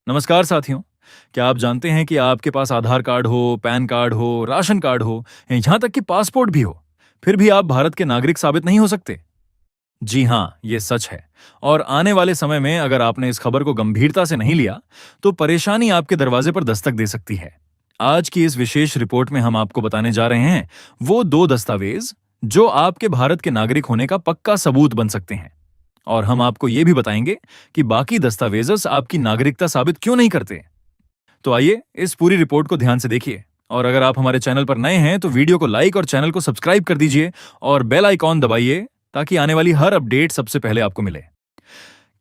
नमस्कार साथियों। क्या आप जानते हैं कि आपके पास आधार कार्ड हो, पैन कार्ड हो, राशन कार्ड हो, यहाँ तक कि पासपोर्ट भी हो, फिर भी आप भारत के नागरिक साबित नहीं हो सकते? जी हाँ, ये सच है। और आने वाले समय में अगर आपने इस खबर को गंभीरता से नहीं लिया, तो परेशानी आपके दरवाजे पर दस्तक दे सकती है। आज की इस विशेष रिपोर्ट में हम आपको बताने जा रहे हैं वो दो दस्तावेज जो आपके भारत के नागरिक होने का पक्का सबूत बन सकते हैं। और हम आपको ये भी बताएंगे कि बाकी दस्तावेज़ आपकी नागरिकता साबित क्यों नहीं करते। तो आइए इस पूरी रिपोर्ट को ध्यान से देखिए। और अगर आप हमारे चैनल पर नए हैं तो वीडियो को लाइक और चैनल को सब्सक्राइब कर दीजिए और बेल आइकॉन दबाइए ताकि आने वाली हर अपडेट सबसे पहले आपको मिले।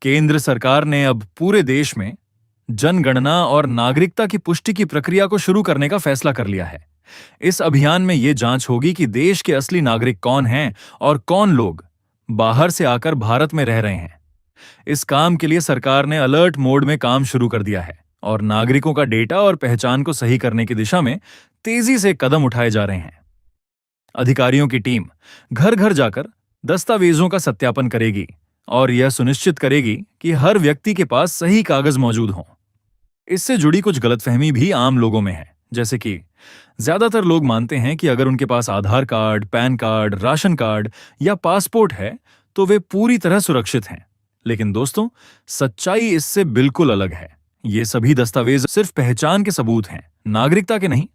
केंद्र सरकार ने अब पूरे देश में जनगणना और नागरिकता की पुष्टि की प्रक्रिया को शुरू करने का फैसला कर लिया है। इस अभियान में ये जांच होगी कि देश के असली नागरिक कौन हैं और कौन लोग बाहर से आकर भारत में रह रहे हैं। इस काम के लिए सरकार ने अलर्ट मोड में काम शुरू कर दिया है और नागरिकों का डेटा और पहचान को सही करने की दिशा में तेजी से कदम उठाए जा रहे हैं। अधिकारियों की टीम घर घर जाकर दस्तावेजों का सत्यापन करेगी और यह सुनिश्चित करेगी कि हर व्यक्ति के पास सही कागज मौजूद हों। इससे जुड़ी कुछ गलतफहमी भी आम लोगों में है, जैसे कि ज्यादातर लोग मानते हैं कि अगर उनके पास Aadhaar card, pan card, ration card या पासपोर्ट है तो वे पूरी तरह सुरक्षित हैं। लेकिन दोस्तों, सच्चाई इससे बिल्कुल अलग है। ये सभी दस्तावेज सिर्फ पहचान के सबूत हैं, नागरिकता के नहीं।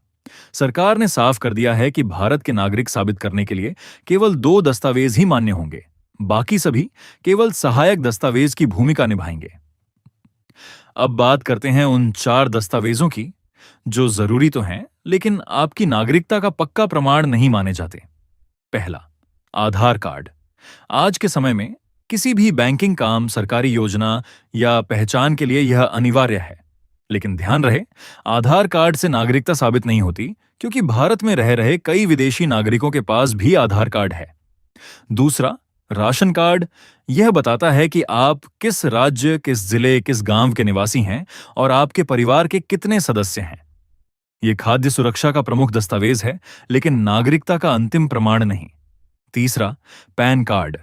सरकार ने साफ कर दिया है कि भारत के नागरिक साबित करने के लिए केवल दो दस्तावेज ही मान्य होंगे, बाकी सभी केवल सहायक दस्तावेज की भूमिका निभाएंगे। अब बात करते हैं उन चार दस्तावेजों की जो जरूरी तो हैं लेकिन आपकी नागरिकता का पक्का प्रमाण नहीं माने जाते। पहला, आधार कार्ड। आज के समय में किसी भी बैंकिंग काम, सरकारी योजना या पहचान के लिए यह अनिवार्य है। लेकिन ध्यान रहे, आधार कार्ड से नागरिकता साबित नहीं होती, क्योंकि भारत में रह रहे कई विदेशी नागरिकों के पास भी आधार कार्ड है। दूसरा, राशन कार्ड। यह बताता है कि आप किस राज्य, किस जिले, किस गांव के निवासी हैं और आपके परिवार के कितने सदस्य हैं। यह खाद्य सुरक्षा का प्रमुख दस्तावेज है, लेकिन नागरिकता का अंतिम प्रमाण नहीं। तीसरा, पैन कार्ड।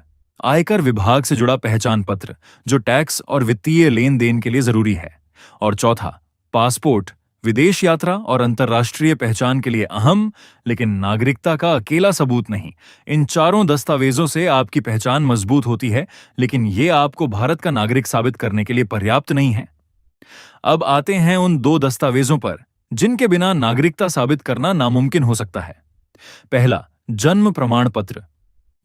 आयकर विभाग से जुड़ा पहचान पत्र जो टैक्स और वित्तीय लेन देन के लिए जरूरी है। और चौथा, पासपोर्ट। विदेश यात्रा और अंतर्राष्ट्रीय पहचान के लिए अहम, लेकिन नागरिकता का अकेला सबूत नहीं। इन चारों दस्तावेजों से आपकी पहचान मजबूत होती है, लेकिन ये आपको भारत का नागरिक साबित करने के लिए पर्याप्त नहीं है। अब आते हैं उन दो दस्तावेजों पर जिनके बिना नागरिकता साबित करना नामुमकिन हो सकता है। पहला, जन्म प्रमाण पत्र।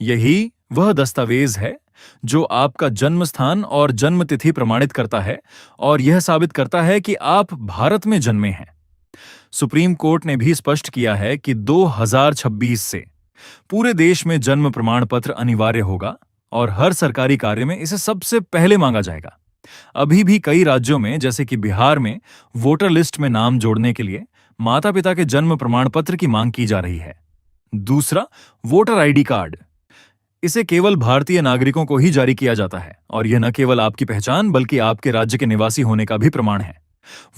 यही वह दस्तावेज है जो आपका जन्म स्थान और जन्म तिथि प्रमाणित करता है और यह साबित करता है कि आप भारत में जन्मे हैं। सुप्रीम कोर्ट ने भी स्पष्ट किया है कि 2026 से पूरे देश में जन्म प्रमाण पत्र अनिवार्य होगा और हर सरकारी कार्य में इसे सबसे पहले मांगा जाएगा। अभी भी कई राज्यों में, जैसे कि बिहार में, वोटर लिस्ट में नाम जोड़ने के लिए माता पिता के जन्म प्रमाण पत्र की मांग की जा रही है। दूसरा, वोटर आईडी कार्ड। इसे केवल भारतीय नागरिकों को ही जारी किया जाता है और यह न केवल आपकी पहचान बल्कि आपके राज्य के निवासी होने का भी प्रमाण है।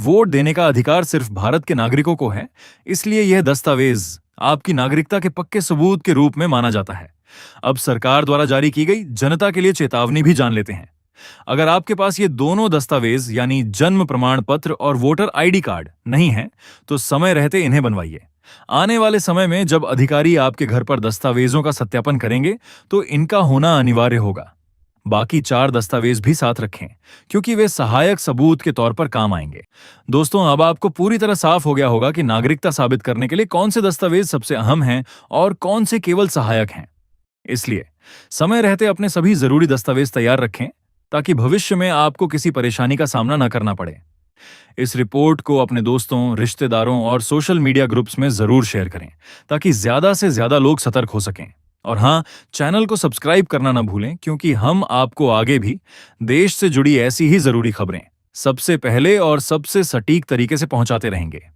वोट देने का अधिकार सिर्फ भारत के नागरिकों को है, इसलिए यह दस्तावेज आपकी नागरिकता के पक्के सबूत के रूप में माना जाता है। अब सरकार द्वारा जारी की गई जनता के लिए चेतावनी भी जान लेते हैं। अगर आपके पास ये दोनों दस्तावेज यानी जन्म प्रमाण पत्र और वोटर आईडी कार्ड नहीं है तो समय रहते इन्हें बनवाइए। आने वाले समय में जब अधिकारी आपके घर पर दस्तावेजों का सत्यापन करेंगे तो इनका होना अनिवार्य होगा। बाकी चार दस्तावेज भी साथ रखें, क्योंकि वे सहायक सबूत के तौर पर काम आएंगे। दोस्तों, अब आपको पूरी तरह साफ हो गया होगा कि नागरिकता साबित करने के लिए कौन से दस्तावेज सबसे अहम हैं और कौन से केवल सहायक हैं। इसलिए समय रहते अपने सभी जरूरी दस्तावेज तैयार रखें ताकि भविष्य में आपको किसी परेशानी का सामना न करना पड़े। इस रिपोर्ट को अपने दोस्तों, रिश्तेदारों और सोशल मीडिया ग्रुप्स में जरूर शेयर करें ताकि ज्यादा से ज्यादा लोग सतर्क हो सकें। और हाँ, चैनल को सब्सक्राइब करना न भूलें, क्योंकि हम आपको आगे भी देश से जुड़ी ऐसी ही जरूरी खबरें सबसे पहले और सबसे सटीक तरीके से पहुंचाते रहेंगे।